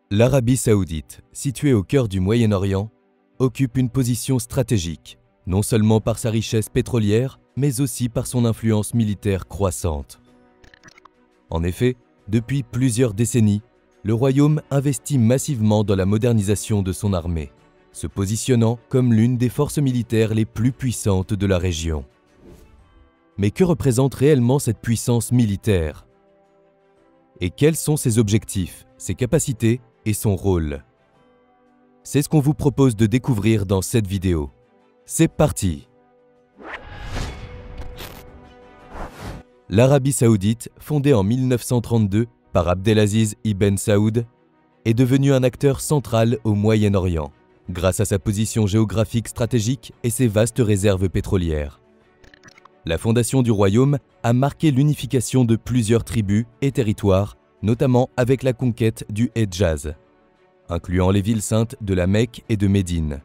L'Arabie saoudite, située au cœur du Moyen-Orient, occupe une position stratégique, non seulement par sa richesse pétrolière, mais aussi par son influence militaire croissante. En effet, depuis plusieurs décennies, le royaume investit massivement dans la modernisation de son armée, se positionnant comme l'une des forces militaires les plus puissantes de la région. Mais que représente réellement cette puissance militaire? Et quels sont ses objectifs, ses capacités et son rôle? C'est ce qu'on vous propose de découvrir dans cette vidéo. C'est parti! L'Arabie saoudite, fondée en 1932 par Abdelaziz Ibn Saoud, est devenue un acteur central au Moyen-Orient, grâce à sa position géographique stratégique et ses vastes réserves pétrolières. La fondation du royaume a marqué l'unification de plusieurs tribus et territoires, notamment avec la conquête du Hedjaz, incluant les villes saintes de la Mecque et de Médine.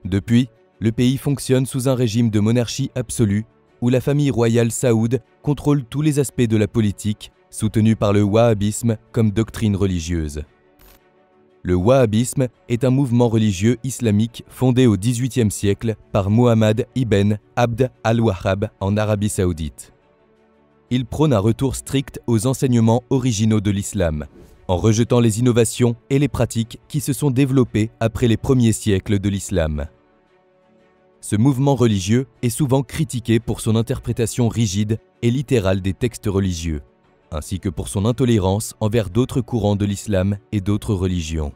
Depuis, le pays fonctionne sous un régime de monarchie absolue où la famille royale saoud contrôle tous les aspects de la politique, soutenue par le wahhabisme comme doctrine religieuse. Le wahhabisme est un mouvement religieux islamique fondé au XVIIIe siècle par Muhammad ibn Abd al-Wahhab en Arabie saoudite. Il prône un retour strict aux enseignements originaux de l'islam, en rejetant les innovations et les pratiques qui se sont développées après les premiers siècles de l'islam. Ce mouvement religieux est souvent critiqué pour son interprétation rigide et littérale des textes religieux, ainsi que pour son intolérance envers d'autres courants de l'islam et d'autres religions.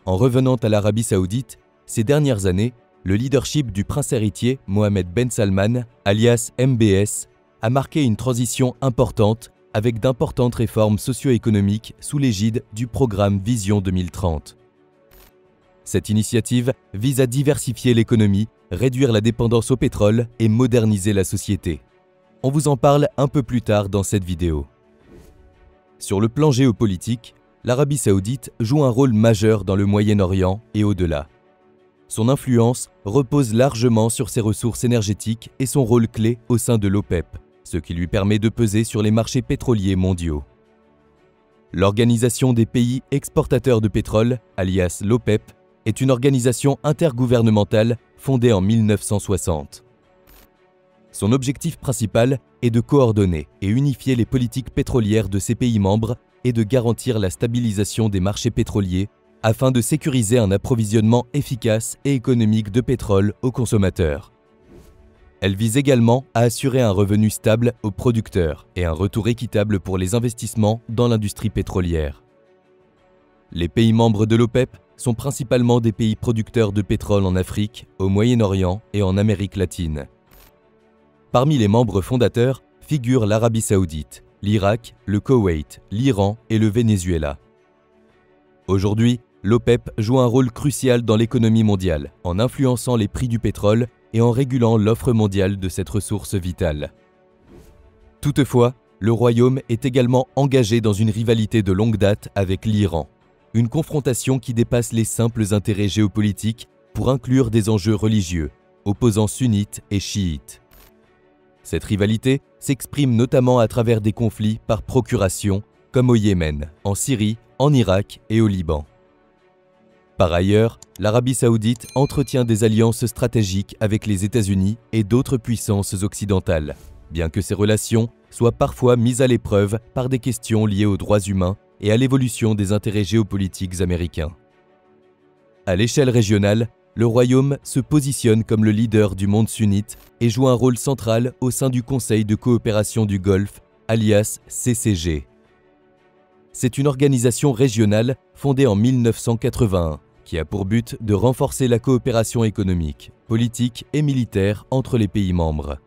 En revenant à l'Arabie saoudite, ces dernières années, le leadership du prince héritier Mohammed Ben Salman, alias MBS, a marqué une transition importante avec d'importantes réformes socio-économiques sous l'égide du programme Vision 2030. Cette initiative vise à diversifier l'économie, réduire la dépendance au pétrole et moderniser la société. On vous en parle un peu plus tard dans cette vidéo. Sur le plan géopolitique, l'Arabie saoudite joue un rôle majeur dans le Moyen-Orient et au-delà. Son influence repose largement sur ses ressources énergétiques et son rôle clé au sein de l'OPEP, ce qui lui permet de peser sur les marchés pétroliers mondiaux. L'Organisation des pays exportateurs de pétrole, alias l'OPEP, est une organisation intergouvernementale fondée en 1960. Son objectif principal est de coordonner et unifier les politiques pétrolières de ses pays membres et de garantir la stabilisation des marchés pétroliers afin de sécuriser un approvisionnement efficace et économique de pétrole aux consommateurs. Elle vise également à assurer un revenu stable aux producteurs et un retour équitable pour les investissements dans l'industrie pétrolière. Les pays membres de l'OPEP sont principalement des pays producteurs de pétrole en Afrique, au Moyen-Orient et en Amérique latine. Parmi les membres fondateurs figurent l'Arabie saoudite, l'Irak, le Koweït, l'Iran et le Venezuela. Aujourd'hui, l'OPEP joue un rôle crucial dans l'économie mondiale, en influençant les prix du pétrole et en régulant l'offre mondiale de cette ressource vitale. Toutefois, le royaume est également engagé dans une rivalité de longue date avec l'Iran, une confrontation qui dépasse les simples intérêts géopolitiques pour inclure des enjeux religieux, opposant sunnites et chiites. Cette rivalité s'exprime notamment à travers des conflits par procuration, comme au Yémen, en Syrie, en Irak et au Liban. Par ailleurs, l'Arabie saoudite entretient des alliances stratégiques avec les États-Unis et d'autres puissances occidentales, bien que ces relations soient parfois mises à l'épreuve par des questions liées aux droits humains et à l'évolution des intérêts géopolitiques américains. À l'échelle régionale, le royaume se positionne comme le leader du monde sunnite et joue un rôle central au sein du Conseil de coopération du Golfe, alias CCG. C'est une organisation régionale fondée en 1981 qui a pour but de renforcer la coopération économique, politique et militaire entre les pays membres.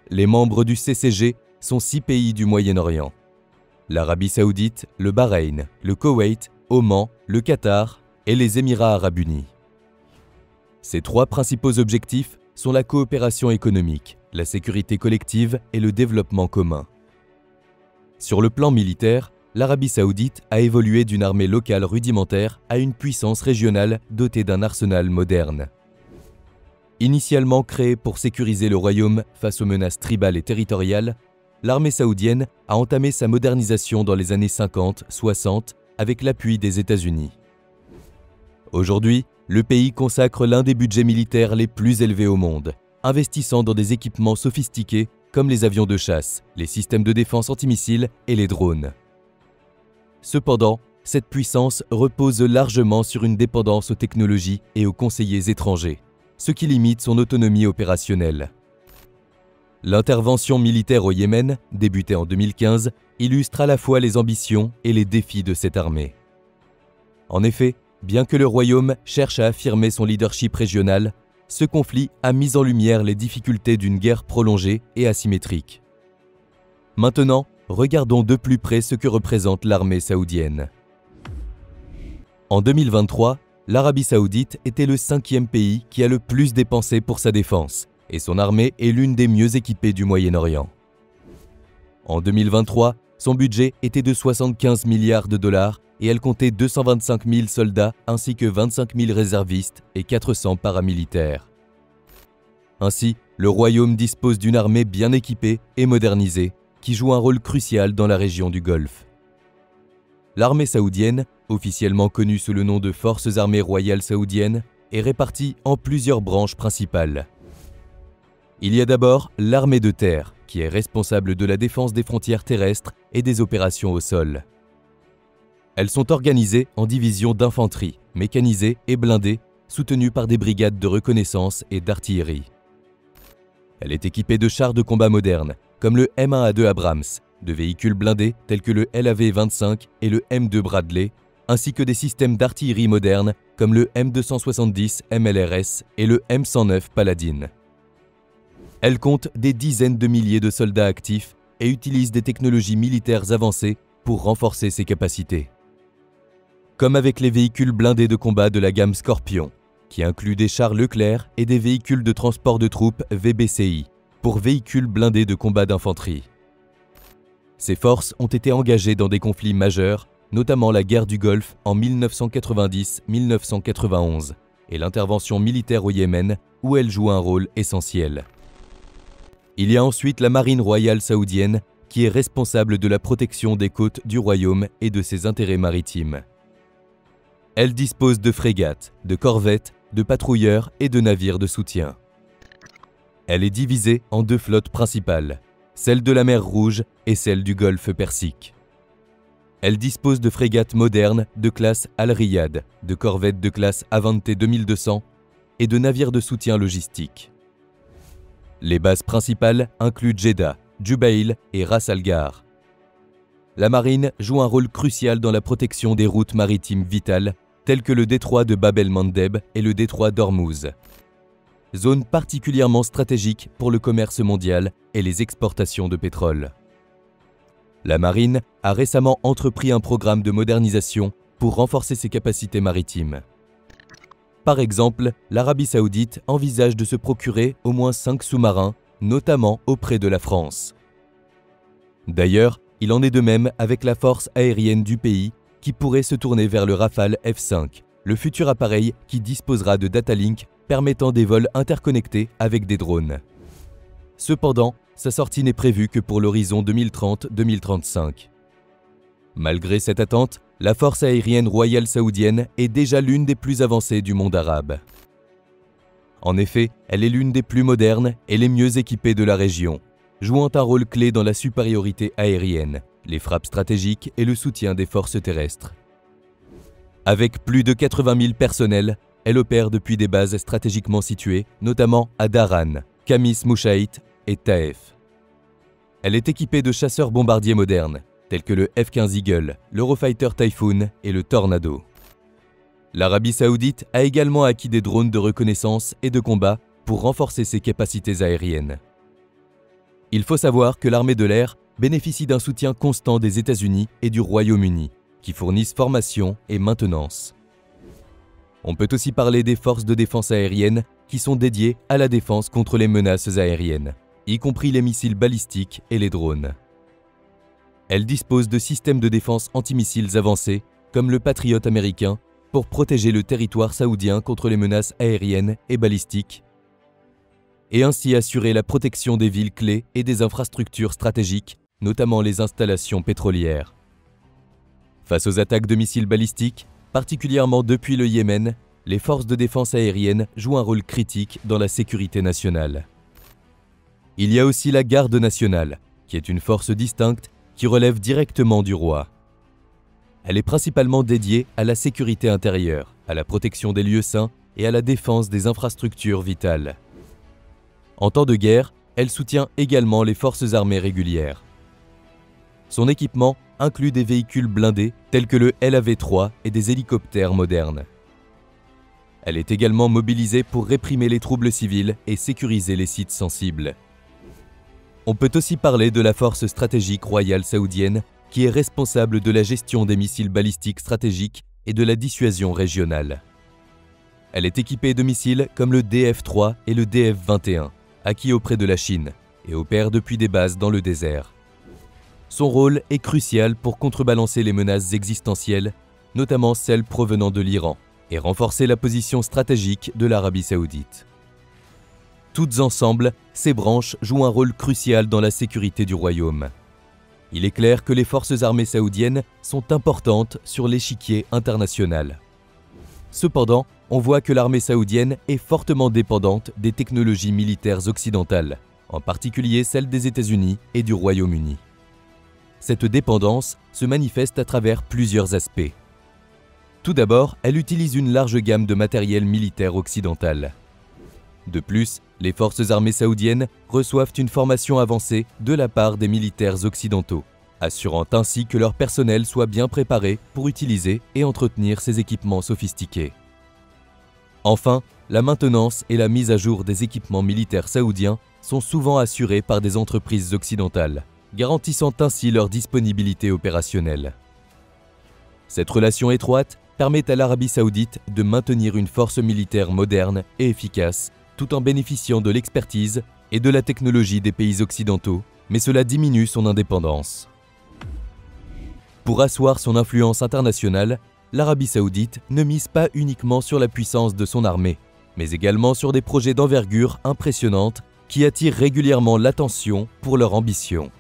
Les membres du CCG sont 6 pays du Moyen-Orient: l'Arabie saoudite, le Bahreïn, le Koweït, Oman, le Qatar et les Émirats arabes unis. Ces 3 principaux objectifs sont la coopération économique, la sécurité collective et le développement commun. Sur le plan militaire, l'Arabie saoudite a évolué d'une armée locale rudimentaire à une puissance régionale dotée d'un arsenal moderne. Initialement créée pour sécuriser le royaume face aux menaces tribales et territoriales, l'armée saoudienne a entamé sa modernisation dans les années 50-60 avec l'appui des États-Unis. Aujourd'hui, le pays consacre l'un des budgets militaires les plus élevés au monde, investissant dans des équipements sophistiqués comme les avions de chasse, les systèmes de défense antimissiles et les drones. Cependant, cette puissance repose largement sur une dépendance aux technologies et aux conseillers étrangers, ce qui limite son autonomie opérationnelle. L'intervention militaire au Yémen, débutée en 2015, illustre à la fois les ambitions et les défis de cette armée. En effet, bien que le royaume cherche à affirmer son leadership régional, ce conflit a mis en lumière les difficultés d'une guerre prolongée et asymétrique. Maintenant, regardons de plus près ce que représente l'armée saoudienne. En 2023, l'Arabie saoudite était le 5e pays qui a le plus dépensé pour sa défense, et son armée est l'une des mieux équipées du Moyen-Orient. En 2023, son budget était de 75 milliards de dollars et elle comptait 225 000 soldats ainsi que 25 000 réservistes et 400 paramilitaires. Ainsi, le royaume dispose d'une armée bien équipée et modernisée qui joue un rôle crucial dans la région du Golfe. L'armée saoudienne, officiellement connue sous le nom de Forces armées royales saoudiennes, est répartie en plusieurs branches principales. Il y a d'abord l'armée de terre, qui est responsable de la défense des frontières terrestres et des opérations au sol. Elles sont organisées en divisions d'infanterie, mécanisées et blindées, soutenues par des brigades de reconnaissance et d'artillerie. Elle est équipée de chars de combat modernes, comme le M1A2 Abrams, de véhicules blindés tels que le LAV-25 et le M2 Bradley, ainsi que des systèmes d'artillerie modernes comme le M270 MLRS et le M109 Paladin. Elle compte des dizaines de milliers de soldats actifs et utilise des technologies militaires avancées pour renforcer ses capacités. Comme avec les véhicules blindés de combat de la gamme Scorpion, qui inclut des chars Leclerc et des véhicules de transport de troupes VBCI, pour véhicules blindés de combat d'infanterie. Ces forces ont été engagées dans des conflits majeurs, notamment la guerre du Golfe en 1990-1991 et l'intervention militaire au Yémen, où elles jouent un rôle essentiel. Il y a ensuite la marine royale saoudienne, qui est responsable de la protection des côtes du royaume et de ses intérêts maritimes. Elle dispose de frégates, de corvettes, de patrouilleurs et de navires de soutien. Elle est divisée en deux flottes principales, celle de la mer Rouge et celle du Golfe Persique. Elle dispose de frégates modernes de classe Al-Riyad, de corvettes de classe Avante 2200 et de navires de soutien logistique. Les bases principales incluent Jeddah, Jubail et Ras Al Ghar. La marine joue un rôle crucial dans la protection des routes maritimes vitales telles que le détroit de Bab el-Mandeb et le détroit d'Ormuz, zone particulièrement stratégique pour le commerce mondial et les exportations de pétrole. La marine a récemment entrepris un programme de modernisation pour renforcer ses capacités maritimes. Par exemple, l'Arabie saoudite envisage de se procurer au moins 5 sous-marins, notamment auprès de la France. D'ailleurs, il en est de même avec la force aérienne du pays qui pourrait se tourner vers le Rafale F5, le futur appareil qui disposera de data link permettant des vols interconnectés avec des drones. Cependant, sa sortie n'est prévue que pour l'horizon 2030-2035. Malgré cette attente, la force aérienne royale saoudienne est déjà l'une des plus avancées du monde arabe. En effet, elle est l'une des plus modernes et les mieux équipées de la région, jouant un rôle clé dans la supériorité aérienne, les frappes stratégiques et le soutien des forces terrestres. Avec plus de 80 000 personnels, elle opère depuis des bases stratégiquement situées, notamment à Daran, Khamis Mouchaït et Taïf. Elle est équipée de chasseurs bombardiers modernes, tels que le F-15 Eagle, l'Eurofighter Typhoon et le Tornado. L'Arabie saoudite a également acquis des drones de reconnaissance et de combat pour renforcer ses capacités aériennes. Il faut savoir que l'armée de l'air bénéficie d'un soutien constant des États-Unis et du Royaume-Uni, qui fournissent formation et maintenance. On peut aussi parler des forces de défense aérienne qui sont dédiées à la défense contre les menaces aériennes, y compris les missiles balistiques et les drones. Elles disposent de systèmes de défense antimissiles avancés, comme le Patriot américain, pour protéger le territoire saoudien contre les menaces aériennes et balistiques. et ainsi assurer la protection des villes clés et des infrastructures stratégiques, notamment les installations pétrolières. Face aux attaques de missiles balistiques, particulièrement depuis le Yémen, les forces de défense aérienne jouent un rôle critique dans la sécurité nationale. Il y a aussi la Garde nationale, qui est une force distincte qui relève directement du roi. Elle est principalement dédiée à la sécurité intérieure, à la protection des lieux saints et à la défense des infrastructures vitales. En temps de guerre, elle soutient également les forces armées régulières. Son équipement inclut des véhicules blindés tels que le LAV-3 et des hélicoptères modernes. Elle est également mobilisée pour réprimer les troubles civils et sécuriser les sites sensibles. On peut aussi parler de la force stratégique royale saoudienne qui est responsable de la gestion des missiles balistiques stratégiques et de la dissuasion régionale. Elle est équipée de missiles comme le DF-3 et le DF-21, acquis auprès de la Chine, et opère depuis des bases dans le désert. Son rôle est crucial pour contrebalancer les menaces existentielles, notamment celles provenant de l'Iran, et renforcer la position stratégique de l'Arabie saoudite. Toutes ensemble, ces branches jouent un rôle crucial dans la sécurité du royaume. Il est clair que les forces armées saoudiennes sont importantes sur l'échiquier international. Cependant, on voit que l'armée saoudienne est fortement dépendante des technologies militaires occidentales, en particulier celles des États-Unis et du Royaume-Uni. Cette dépendance se manifeste à travers plusieurs aspects. Tout d'abord, elle utilise une large gamme de matériel militaire occidental. De plus, les forces armées saoudiennes reçoivent une formation avancée de la part des militaires occidentaux, assurant ainsi que leur personnel soit bien préparé pour utiliser et entretenir ces équipements sophistiqués. Enfin, la maintenance et la mise à jour des équipements militaires saoudiens sont souvent assurées par des entreprises occidentales, garantissant ainsi leur disponibilité opérationnelle. Cette relation étroite permet à l'Arabie saoudite de maintenir une force militaire moderne et efficace, tout en bénéficiant de l'expertise et de la technologie des pays occidentaux, mais cela diminue son indépendance. Pour asseoir son influence internationale, l'Arabie saoudite ne mise pas uniquement sur la puissance de son armée, mais également sur des projets d'envergure impressionnante qui attirent régulièrement l'attention pour leur ambition.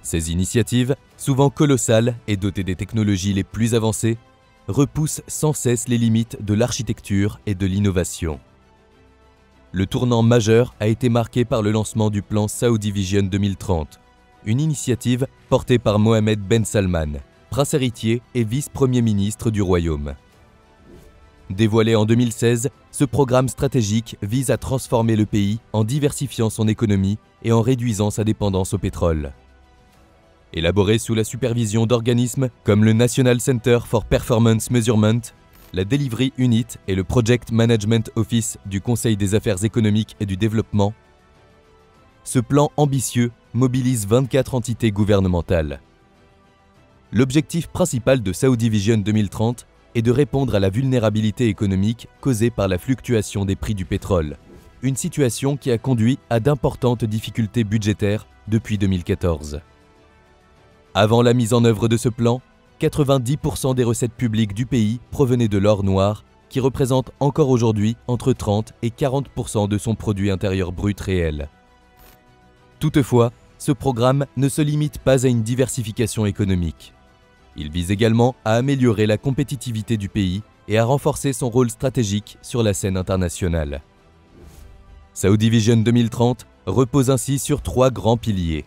Ces initiatives, souvent colossales et dotées des technologies les plus avancées, repoussent sans cesse les limites de l'architecture et de l'innovation. Le tournant majeur a été marqué par le lancement du plan Saudi Vision 2030, une initiative portée par Mohammed Ben Salman, prince héritier et vice-premier ministre du royaume. Dévoilé en 2016, ce programme stratégique vise à transformer le pays en diversifiant son économie et en réduisant sa dépendance au pétrole. Élaboré sous la supervision d'organismes comme le National Center for Performance Measurement, la Delivery Unit et le Project Management Office du Conseil des affaires économiques et du développement, ce plan ambitieux mobilise 24 entités gouvernementales. L'objectif principal de Saudi Vision 2030 est de répondre à la vulnérabilité économique causée par la fluctuation des prix du pétrole, une situation qui a conduit à d'importantes difficultés budgétaires depuis 2014. Avant la mise en œuvre de ce plan, 90% des recettes publiques du pays provenaient de l'or noir, qui représente encore aujourd'hui entre 30 et 40% de son produit intérieur brut réel. Toutefois, ce programme ne se limite pas à une diversification économique. Il vise également à améliorer la compétitivité du pays et à renforcer son rôle stratégique sur la scène internationale. Saudi Vision 2030 repose ainsi sur 3 grands piliers.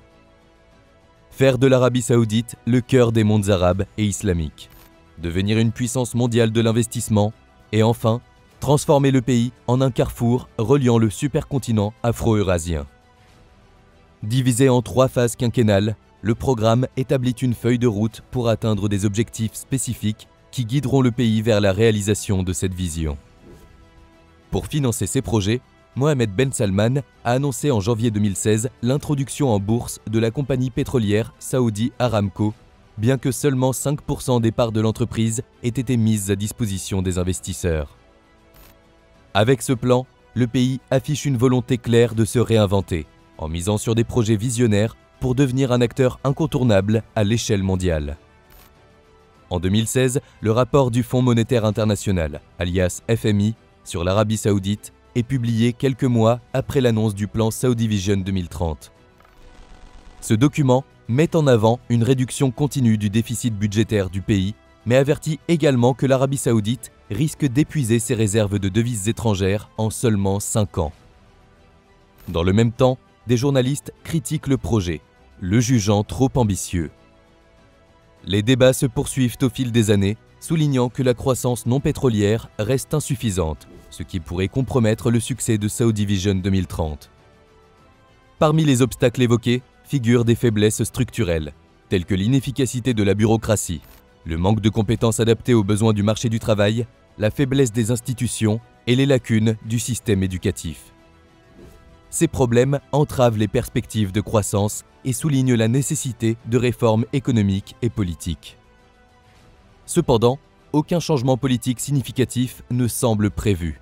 Faire de l'Arabie saoudite le cœur des mondes arabes et islamiques, devenir une puissance mondiale de l'investissement et enfin, transformer le pays en un carrefour reliant le supercontinent afro-eurasien. Divisé en 3 phases quinquennales, le programme établit une feuille de route pour atteindre des objectifs spécifiques qui guideront le pays vers la réalisation de cette vision. Pour financer ces projets, Mohammed Ben Salman a annoncé en janvier 2016 l'introduction en bourse de la compagnie pétrolière Saudi Aramco, bien que seulement 5% des parts de l'entreprise aient été mises à disposition des investisseurs. Avec ce plan, le pays affiche une volonté claire de se réinventer, en misant sur des projets visionnaires pour devenir un acteur incontournable à l'échelle mondiale. En 2016, le rapport du Fonds monétaire international, alias FMI, sur l'Arabie saoudite, est publié quelques mois après l'annonce du plan Saudi Vision 2030. Ce document met en avant une réduction continue du déficit budgétaire du pays, mais avertit également que l'Arabie saoudite risque d'épuiser ses réserves de devises étrangères en seulement 5 ans. Dans le même temps, des journalistes critiquent le projet, le jugeant trop ambitieux. Les débats se poursuivent au fil des années, soulignant que la croissance non pétrolière reste insuffisante, ce qui pourrait compromettre le succès de Saudi Vision 2030. Parmi les obstacles évoqués figurent des faiblesses structurelles, telles que l'inefficacité de la bureaucratie, le manque de compétences adaptées aux besoins du marché du travail, la faiblesse des institutions et les lacunes du système éducatif. Ces problèmes entravent les perspectives de croissance et soulignent la nécessité de réformes économiques et politiques. Cependant, aucun changement politique significatif ne semble prévu.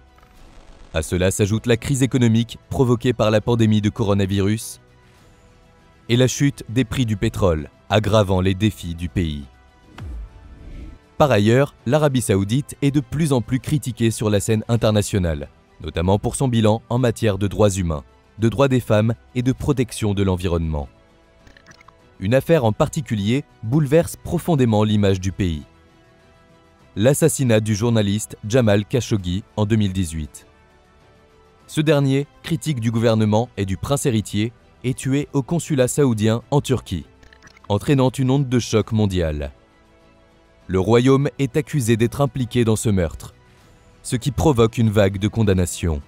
À cela s'ajoute la crise économique provoquée par la pandémie de coronavirus et la chute des prix du pétrole, aggravant les défis du pays. Par ailleurs, l'Arabie saoudite est de plus en plus critiquée sur la scène internationale, notamment pour son bilan en matière de droits humains, de droits des femmes et de protection de l'environnement. Une affaire en particulier bouleverse profondément l'image du pays. L'assassinat du journaliste Jamal Khashoggi en 2018. Ce dernier, critique du gouvernement et du prince héritier, est tué au consulat saoudien en Turquie, entraînant une onde de choc mondiale. Le royaume est accusé d'être impliqué dans ce meurtre, ce qui provoque une vague de condamnations.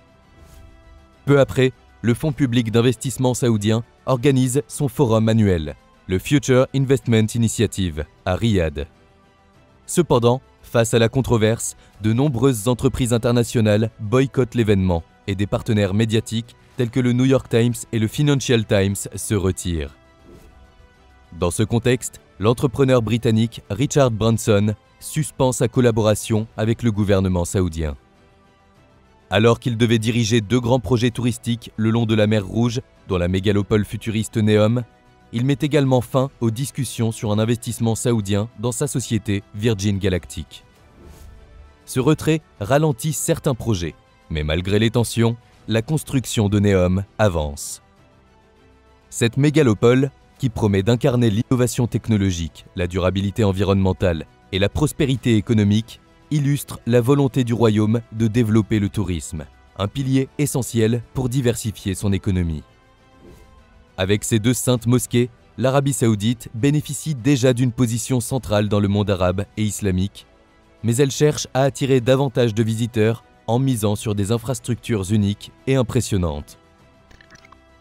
Peu après, le Fonds public d'investissement saoudien organise son forum annuel, le Future Investment Initiative, à Riyad. Cependant, face à la controverse, de nombreuses entreprises internationales boycottent l'événement et des partenaires médiatiques tels que le New York Times et le Financial Times se retirent. Dans ce contexte, l'entrepreneur britannique Richard Branson suspend sa collaboration avec le gouvernement saoudien. Alors qu'il devait diriger 2 grands projets touristiques le long de la mer Rouge, dont la mégalopole futuriste Neom, il met également fin aux discussions sur un investissement saoudien dans sa société Virgin Galactic. Ce retrait ralentit certains projets, mais malgré les tensions, la construction de Neom avance. Cette mégalopole, qui promet d'incarner l'innovation technologique, la durabilité environnementale et la prospérité économique, illustre la volonté du royaume de développer le tourisme, un pilier essentiel pour diversifier son économie. Avec ses 2 saintes mosquées, l'Arabie saoudite bénéficie déjà d'une position centrale dans le monde arabe et islamique, mais elle cherche à attirer davantage de visiteurs en misant sur des infrastructures uniques et impressionnantes.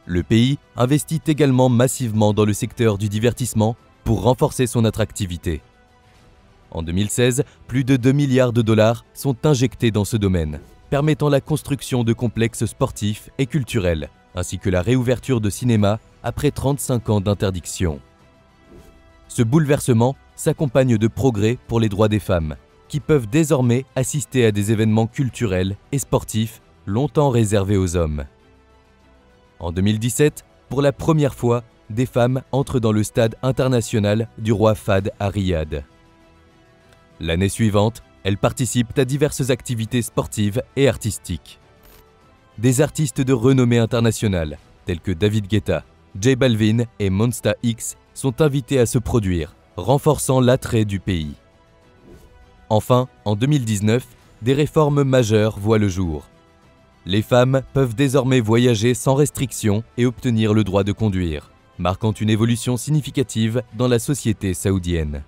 Le pays investit également massivement dans le secteur du divertissement pour renforcer son attractivité. En 2016, plus de 2 milliards de dollars sont injectés dans ce domaine, permettant la construction de complexes sportifs et culturels, ainsi que la réouverture de cinémas après 35 ans d'interdiction. Ce bouleversement s'accompagne de progrès pour les droits des femmes, qui peuvent désormais assister à des événements culturels et sportifs longtemps réservés aux hommes. En 2017, pour la première fois, des femmes entrent dans le stade international du roi Fahd à Riyad. L'année suivante, elles participent à diverses activités sportives et artistiques. Des artistes de renommée internationale, tels que David Guetta, J Balvin et Monsta X, sont invités à se produire, renforçant l'attrait du pays. Enfin, en 2019, des réformes majeures voient le jour. Les femmes peuvent désormais voyager sans restriction et obtenir le droit de conduire, marquant une évolution significative dans la société saoudienne.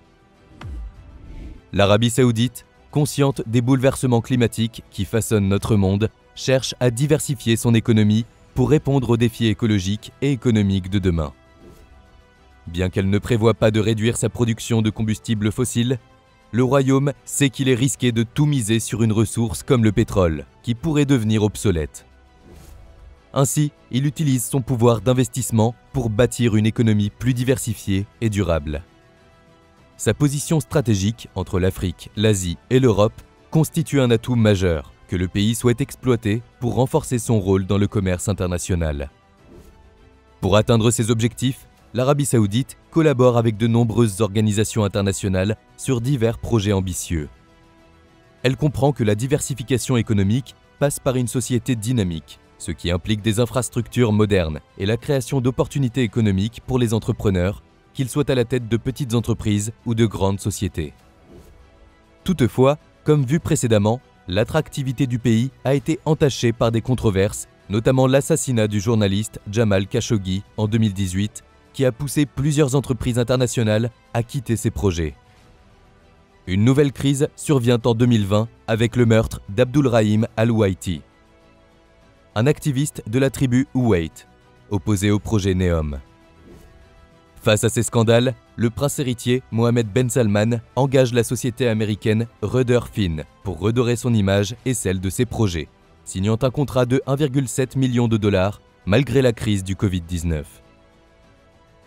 L'Arabie saoudite, consciente des bouleversements climatiques qui façonnent notre monde, cherche à diversifier son économie pour répondre aux défis écologiques et économiques de demain. Bien qu'elle ne prévoie pas de réduire sa production de combustibles fossiles, le royaume sait qu'il est risqué de tout miser sur une ressource comme le pétrole, qui pourrait devenir obsolète. Ainsi, il utilise son pouvoir d'investissement pour bâtir une économie plus diversifiée et durable. Sa position stratégique entre l'Afrique, l'Asie et l'Europe constitue un atout majeur que le pays souhaite exploiter pour renforcer son rôle dans le commerce international. Pour atteindre ses objectifs, l'Arabie saoudite collabore avec de nombreuses organisations internationales sur divers projets ambitieux. Elle comprend que la diversification économique passe par une société dynamique, ce qui implique des infrastructures modernes et la création d'opportunités économiques pour les entrepreneurs, qu'ils soient à la tête de petites entreprises ou de grandes sociétés. Toutefois, comme vu précédemment, l'attractivité du pays a été entachée par des controverses, notamment l'assassinat du journaliste Jamal Khashoggi en 2018, qui a poussé plusieurs entreprises internationales à quitter ces projets. Une nouvelle crise survient en 2020 avec le meurtre d'Abdulrahim Al-Waiti, un activiste de la tribu Ouweit, opposé au projet NEOM. Face à ces scandales, le prince héritier Mohammed Ben Salman engage la société américaine Rudder Finn pour redorer son image et celle de ses projets, signant un contrat de 1,7 million de dollars malgré la crise du Covid-19.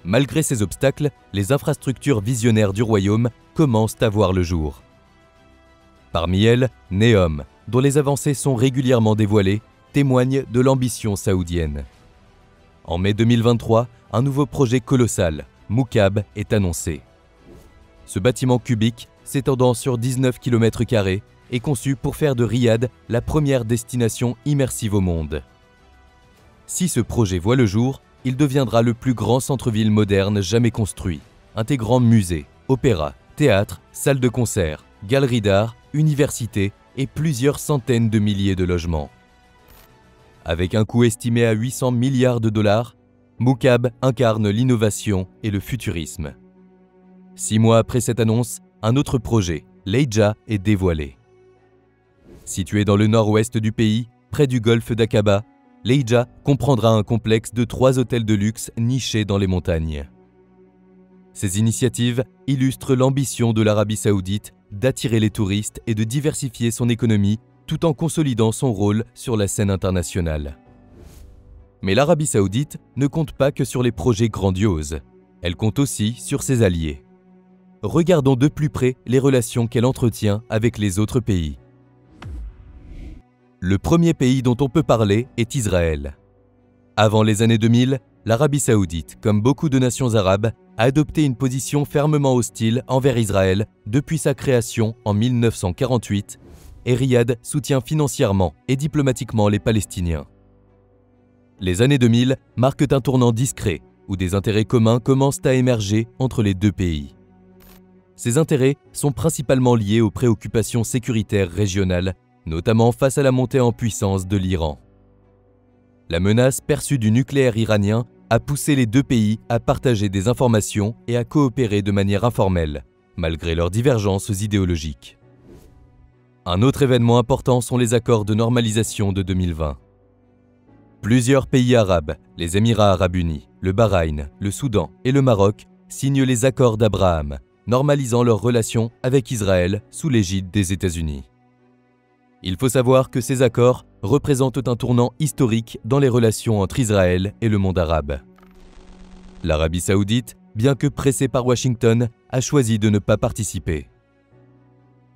Malgré ces obstacles, les infrastructures visionnaires du royaume commencent à voir le jour. Parmi elles, NEOM, dont les avancées sont régulièrement dévoilées, témoigne de l'ambition saoudienne. En mai 2023, un nouveau projet colossal, Moukab, est annoncé. Ce bâtiment cubique, s'étendant sur 19 km², est conçu pour faire de Riyad la première destination immersive au monde. Si ce projet voit le jour, il deviendra le plus grand centre-ville moderne jamais construit, intégrant musées, opéras, théâtres, salles de concert, galeries d'art, universités et plusieurs centaines de milliers de logements. Avec un coût estimé à 800 milliards de dollars, Moukab incarne l'innovation et le futurisme. 6 mois après cette annonce, un autre projet, Leïdja, est dévoilé. Situé dans le nord-ouest du pays, près du golfe d'Aqaba, Leïdja comprendra un complexe de 3 hôtels de luxe nichés dans les montagnes. Ces initiatives illustrent l'ambition de l'Arabie saoudite d'attirer les touristes et de diversifier son économie tout en consolidant son rôle sur la scène internationale. Mais l'Arabie saoudite ne compte pas que sur les projets grandioses, elle compte aussi sur ses alliés. Regardons de plus près les relations qu'elle entretient avec les autres pays. Le premier pays dont on peut parler est Israël. Avant les années 2000, l'Arabie saoudite, comme beaucoup de nations arabes, a adopté une position fermement hostile envers Israël depuis sa création en 1948, et Riyad soutient financièrement et diplomatiquement les Palestiniens. Les années 2000 marquent un tournant discret, où des intérêts communs commencent à émerger entre les deux pays. Ces intérêts sont principalement liés aux préoccupations sécuritaires régionales, notamment face à la montée en puissance de l'Iran. La menace perçue du nucléaire iranien a poussé les deux pays à partager des informations et à coopérer de manière informelle, malgré leurs divergences idéologiques. Un autre événement important sont les accords de normalisation de 2020. Plusieurs pays arabes, les Émirats arabes unis, le Bahreïn, le Soudan et le Maroc, signent les accords d'Abraham, normalisant leurs relations avec Israël sous l'égide des États-Unis. Il faut savoir que ces accords représentent un tournant historique dans les relations entre Israël et le monde arabe. L'Arabie saoudite, bien que pressée par Washington, a choisi de ne pas participer.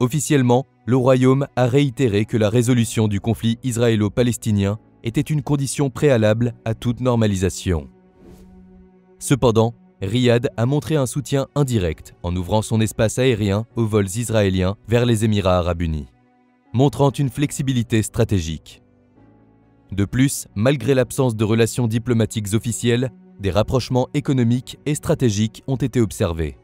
Officiellement, le Royaume a réitéré que la résolution du conflit israélo-palestinien était une condition préalable à toute normalisation. Cependant, Riyad a montré un soutien indirect en ouvrant son espace aérien aux vols israéliens vers les Émirats arabes unis, montrant une flexibilité stratégique. De plus, malgré l'absence de relations diplomatiques officielles, des rapprochements économiques et stratégiques ont été observés.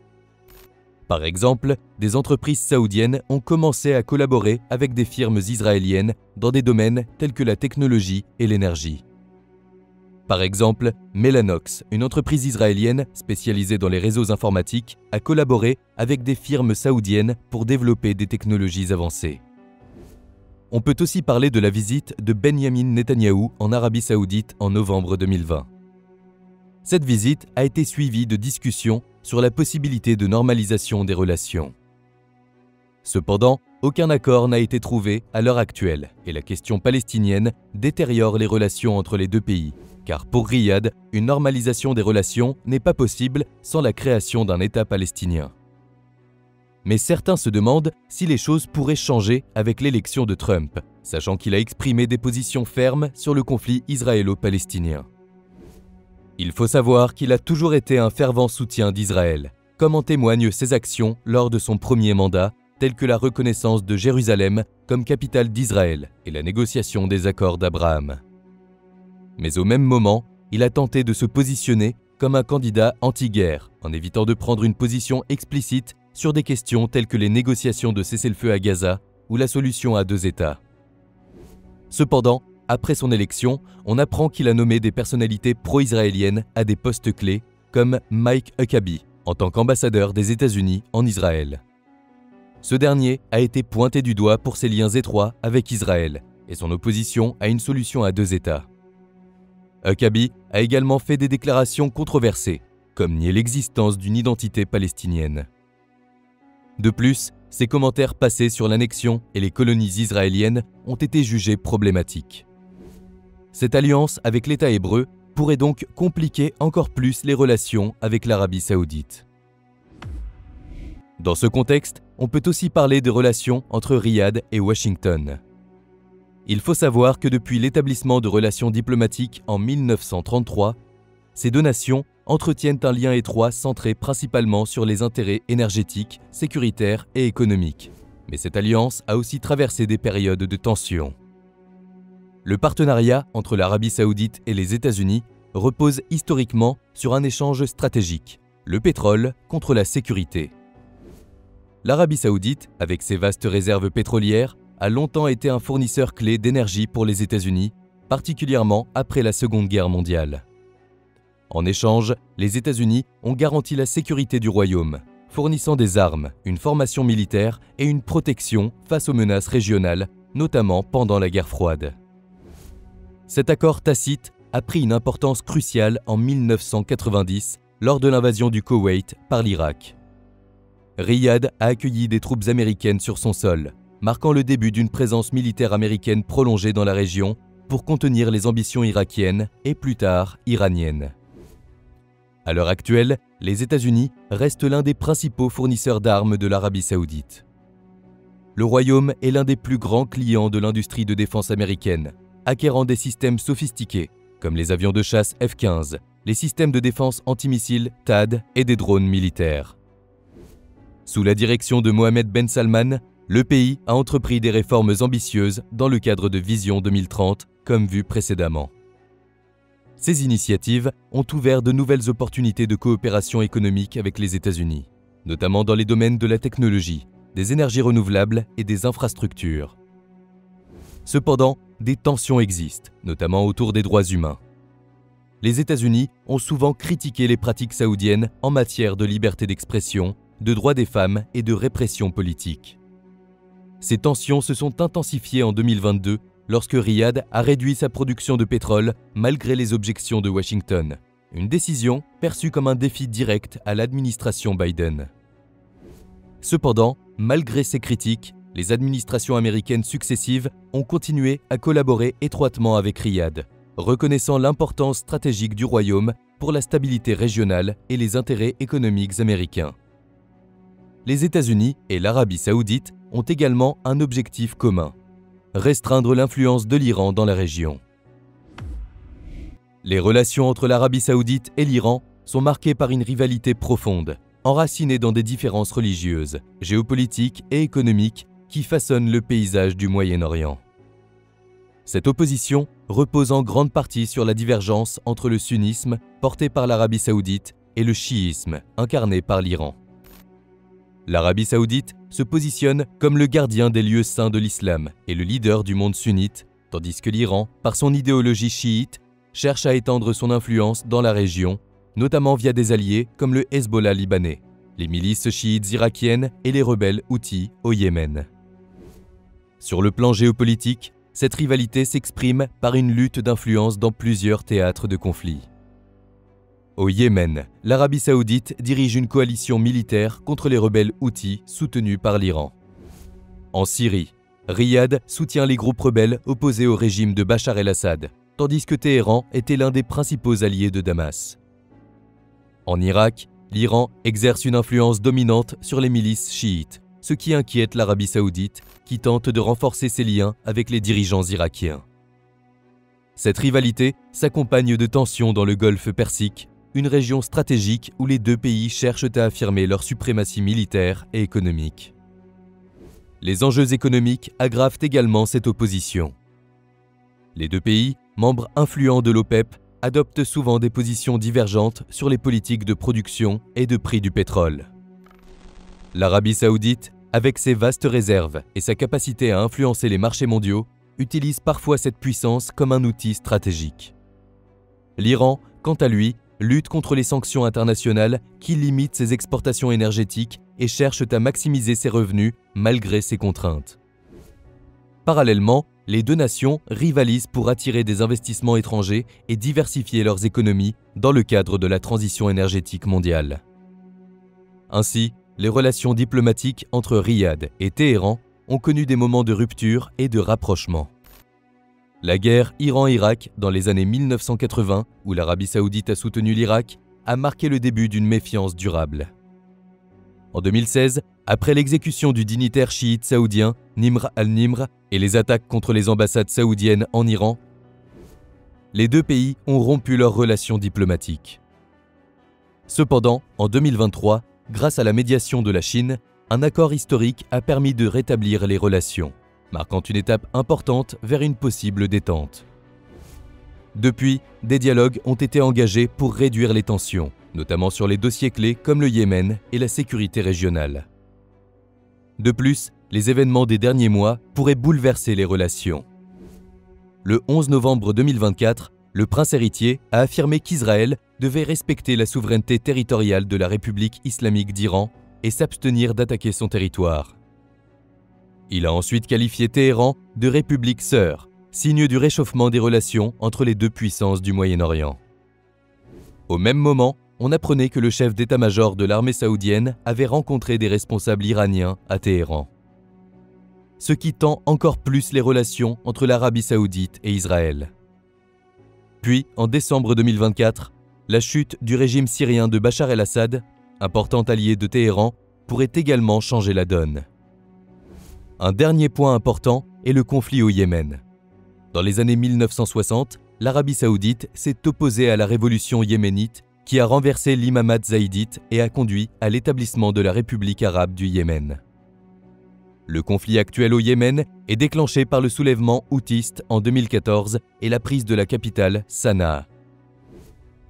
Par exemple, des entreprises saoudiennes ont commencé à collaborer avec des firmes israéliennes dans des domaines tels que la technologie et l'énergie. Par exemple, Mellanox, une entreprise israélienne spécialisée dans les réseaux informatiques, a collaboré avec des firmes saoudiennes pour développer des technologies avancées. On peut aussi parler de la visite de Benyamin Netanyahou en Arabie saoudite en novembre 2020. Cette visite a été suivie de discussions sur la possibilité de normalisation des relations. Cependant, aucun accord n'a été trouvé à l'heure actuelle et la question palestinienne détériore les relations entre les deux pays, car pour Riyad, une normalisation des relations n'est pas possible sans la création d'un État palestinien. Mais certains se demandent si les choses pourraient changer avec l'élection de Trump, sachant qu'il a exprimé des positions fermes sur le conflit israélo-palestinien. Il faut savoir qu'il a toujours été un fervent soutien d'Israël, comme en témoignent ses actions lors de son premier mandat, telles que la reconnaissance de Jérusalem comme capitale d'Israël et la négociation des accords d'Abraham. Mais au même moment, il a tenté de se positionner comme un candidat anti-guerre, en évitant de prendre une position explicite sur des questions telles que les négociations de cessez-le-feu à Gaza ou la solution à 2 États. Cependant, après son élection, on apprend qu'il a nommé des personnalités pro-israéliennes à des postes clés, comme Mike Huckabee, en tant qu'ambassadeur des États-Unis en Israël. Ce dernier a été pointé du doigt pour ses liens étroits avec Israël et son opposition à une solution à 2 États. Huckabee a également fait des déclarations controversées, comme nier l'existence d'une identité palestinienne. De plus, ses commentaires passés sur l'annexion et les colonies israéliennes ont été jugés problématiques. Cette alliance avec l'État hébreu pourrait donc compliquer encore plus les relations avec l'Arabie saoudite. Dans ce contexte, on peut aussi parler des relations entre Riyad et Washington. Il faut savoir que depuis l'établissement de relations diplomatiques en 1933, ces 2 nations entretiennent un lien étroit centré principalement sur les intérêts énergétiques, sécuritaires et économiques. Mais cette alliance a aussi traversé des périodes de tension. Le partenariat entre l'Arabie saoudite et les États-Unis repose historiquement sur un échange stratégique, le pétrole contre la sécurité. L'Arabie saoudite, avec ses vastes réserves pétrolières, a longtemps été un fournisseur clé d'énergie pour les États-Unis, particulièrement après la Seconde Guerre mondiale. En échange, les États-Unis ont garanti la sécurité du royaume, fournissant des armes, une formation militaire et une protection face aux menaces régionales, notamment pendant la guerre froide. Cet accord tacite a pris une importance cruciale en 1990 lors de l'invasion du Koweït par l'Irak. Riyad a accueilli des troupes américaines sur son sol, marquant le début d'une présence militaire américaine prolongée dans la région pour contenir les ambitions irakiennes et plus tard iraniennes. À l'heure actuelle, les États-Unis restent l'un des principaux fournisseurs d'armes de l'Arabie saoudite. Le royaume est l'un des plus grands clients de l'industrie de défense américaine, acquérant des systèmes sophistiqués comme les avions de chasse F-15, les systèmes de défense antimissiles THAAD et des drones militaires. Sous la direction de Mohammed Ben Salman, le pays a entrepris des réformes ambitieuses dans le cadre de Vision 2030, comme vu précédemment. Ces initiatives ont ouvert de nouvelles opportunités de coopération économique avec les États-Unis, notamment dans les domaines de la technologie, des énergies renouvelables et des infrastructures. Cependant, des tensions existent, notamment autour des droits humains. Les États-Unis ont souvent critiqué les pratiques saoudiennes en matière de liberté d'expression, de droits des femmes et de répression politique. Ces tensions se sont intensifiées en 2022 lorsque Riyad a réduit sa production de pétrole malgré les objections de Washington, une décision perçue comme un défi direct à l'administration Biden. Cependant, malgré ces critiques, les administrations américaines successives ont continué à collaborer étroitement avec Riyad, reconnaissant l'importance stratégique du royaume pour la stabilité régionale et les intérêts économiques américains. Les États-Unis et l'Arabie saoudite ont également un objectif commun: restreindre l'influence de l'Iran dans la région. Les relations entre l'Arabie saoudite et l'Iran sont marquées par une rivalité profonde, enracinée dans des différences religieuses, géopolitiques et économiques qui façonnent le paysage du Moyen-Orient. Cette opposition repose en grande partie sur la divergence entre le sunnisme, porté par l'Arabie saoudite, et le chiisme, incarné par l'Iran. L'Arabie saoudite se positionne comme le gardien des lieux saints de l'islam et le leader du monde sunnite, tandis que l'Iran, par son idéologie chiite, cherche à étendre son influence dans la région, notamment via des alliés comme le Hezbollah libanais, les milices chiites irakiennes et les rebelles houthis au Yémen. Sur le plan géopolitique, cette rivalité s'exprime par une lutte d'influence dans plusieurs théâtres de conflit. Au Yémen, l'Arabie saoudite dirige une coalition militaire contre les rebelles houthis soutenus par l'Iran. En Syrie, Riyad soutient les groupes rebelles opposés au régime de Bachar el-Assad, tandis que Téhéran était l'un des principaux alliés de Damas. En Irak, l'Iran exerce une influence dominante sur les milices chiites, ce qui inquiète l'Arabie saoudite, qui tente de renforcer ses liens avec les dirigeants irakiens. Cette rivalité s'accompagne de tensions dans le Golfe Persique, une région stratégique où les deux pays cherchent à affirmer leur suprématie militaire et économique. Les enjeux économiques aggravent également cette opposition. Les deux pays, membres influents de l'OPEP, adoptent souvent des positions divergentes sur les politiques de production et de prix du pétrole. L'Arabie saoudite, avec ses vastes réserves et sa capacité à influencer les marchés mondiaux, utilise parfois cette puissance comme un outil stratégique. L'Iran, quant à lui, lutte contre les sanctions internationales qui limitent ses exportations énergétiques et cherchent à maximiser ses revenus malgré ces contraintes. Parallèlement, les deux nations rivalisent pour attirer des investissements étrangers et diversifier leurs économies dans le cadre de la transition énergétique mondiale. Ainsi, les relations diplomatiques entre Riyad et Téhéran ont connu des moments de rupture et de rapprochement. La guerre Iran-Irak dans les années 1980, où l'Arabie saoudite a soutenu l'Irak, a marqué le début d'une méfiance durable. En 2016, après l'exécution du dignitaire chiite saoudien Nimr al-Nimr et les attaques contre les ambassades saoudiennes en Iran, les deux pays ont rompu leurs relations diplomatiques. Cependant, en 2023, grâce à la médiation de la Chine, un accord historique a permis de rétablir les relations, marquant une étape importante vers une possible détente. Depuis, des dialogues ont été engagés pour réduire les tensions, notamment sur les dossiers clés comme le Yémen et la sécurité régionale. De plus, les événements des derniers mois pourraient bouleverser les relations. Le 11 novembre 2024, le prince héritier a affirmé qu'Israël devait respecter la souveraineté territoriale de la République islamique d'Iran et s'abstenir d'attaquer son territoire. Il a ensuite qualifié Téhéran de république sœur, signe du réchauffement des relations entre les deux puissances du Moyen-Orient. Au même moment, on apprenait que le chef d'état-major de l'armée saoudienne avait rencontré des responsables iraniens à Téhéran. Ce qui tend encore plus les relations entre l'Arabie saoudite et Israël. Puis, en décembre 2024, la chute du régime syrien de Bachar el-Assad, important allié de Téhéran, pourrait également changer la donne. Un dernier point important est le conflit au Yémen. Dans les années 1960, l'Arabie saoudite s'est opposée à la révolution yéménite qui a renversé l'imamat zaïdite et a conduit à l'établissement de la République arabe du Yémen. Le conflit actuel au Yémen est déclenché par le soulèvement houtiste en 2014 et la prise de la capitale, Sanaa.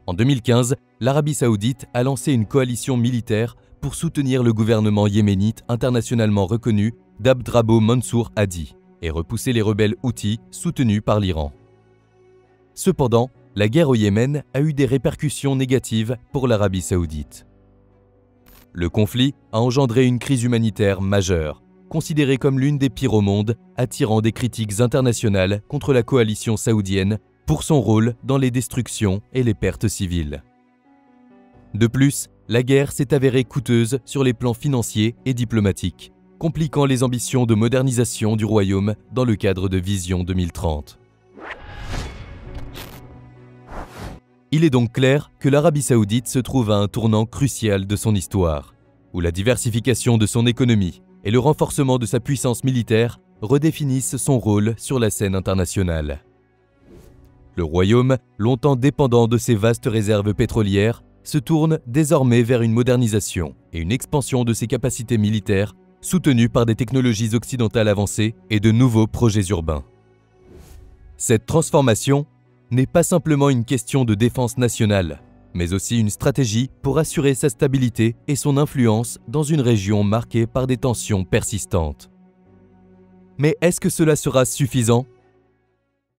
En 2015, l'Arabie saoudite a lancé une coalition militaire pour soutenir le gouvernement yéménite internationalement reconnu d'Abdrabbo Mansour Hadi et repousser les rebelles houthis soutenus par l'Iran. Cependant, la guerre au Yémen a eu des répercussions négatives pour l'Arabie saoudite. Le conflit a engendré une crise humanitaire majeure, considérée comme l'une des pires au monde, attirant des critiques internationales contre la coalition saoudienne pour son rôle dans les destructions et les pertes civiles. De plus, la guerre s'est avérée coûteuse sur les plans financiers et diplomatiques, compliquant les ambitions de modernisation du royaume dans le cadre de Vision 2030. Il est donc clair que l'Arabie saoudite se trouve à un tournant crucial de son histoire, où la diversification de son économie et le renforcement de sa puissance militaire redéfinissent son rôle sur la scène internationale. Le royaume, longtemps dépendant de ses vastes réserves pétrolières, se tourne désormais vers une modernisation et une expansion de ses capacités militaires soutenues par des technologies occidentales avancées et de nouveaux projets urbains. Cette transformation n'est pas simplement une question de défense nationale, mais aussi une stratégie pour assurer sa stabilité et son influence dans une région marquée par des tensions persistantes. Mais est-ce que cela sera suffisant ?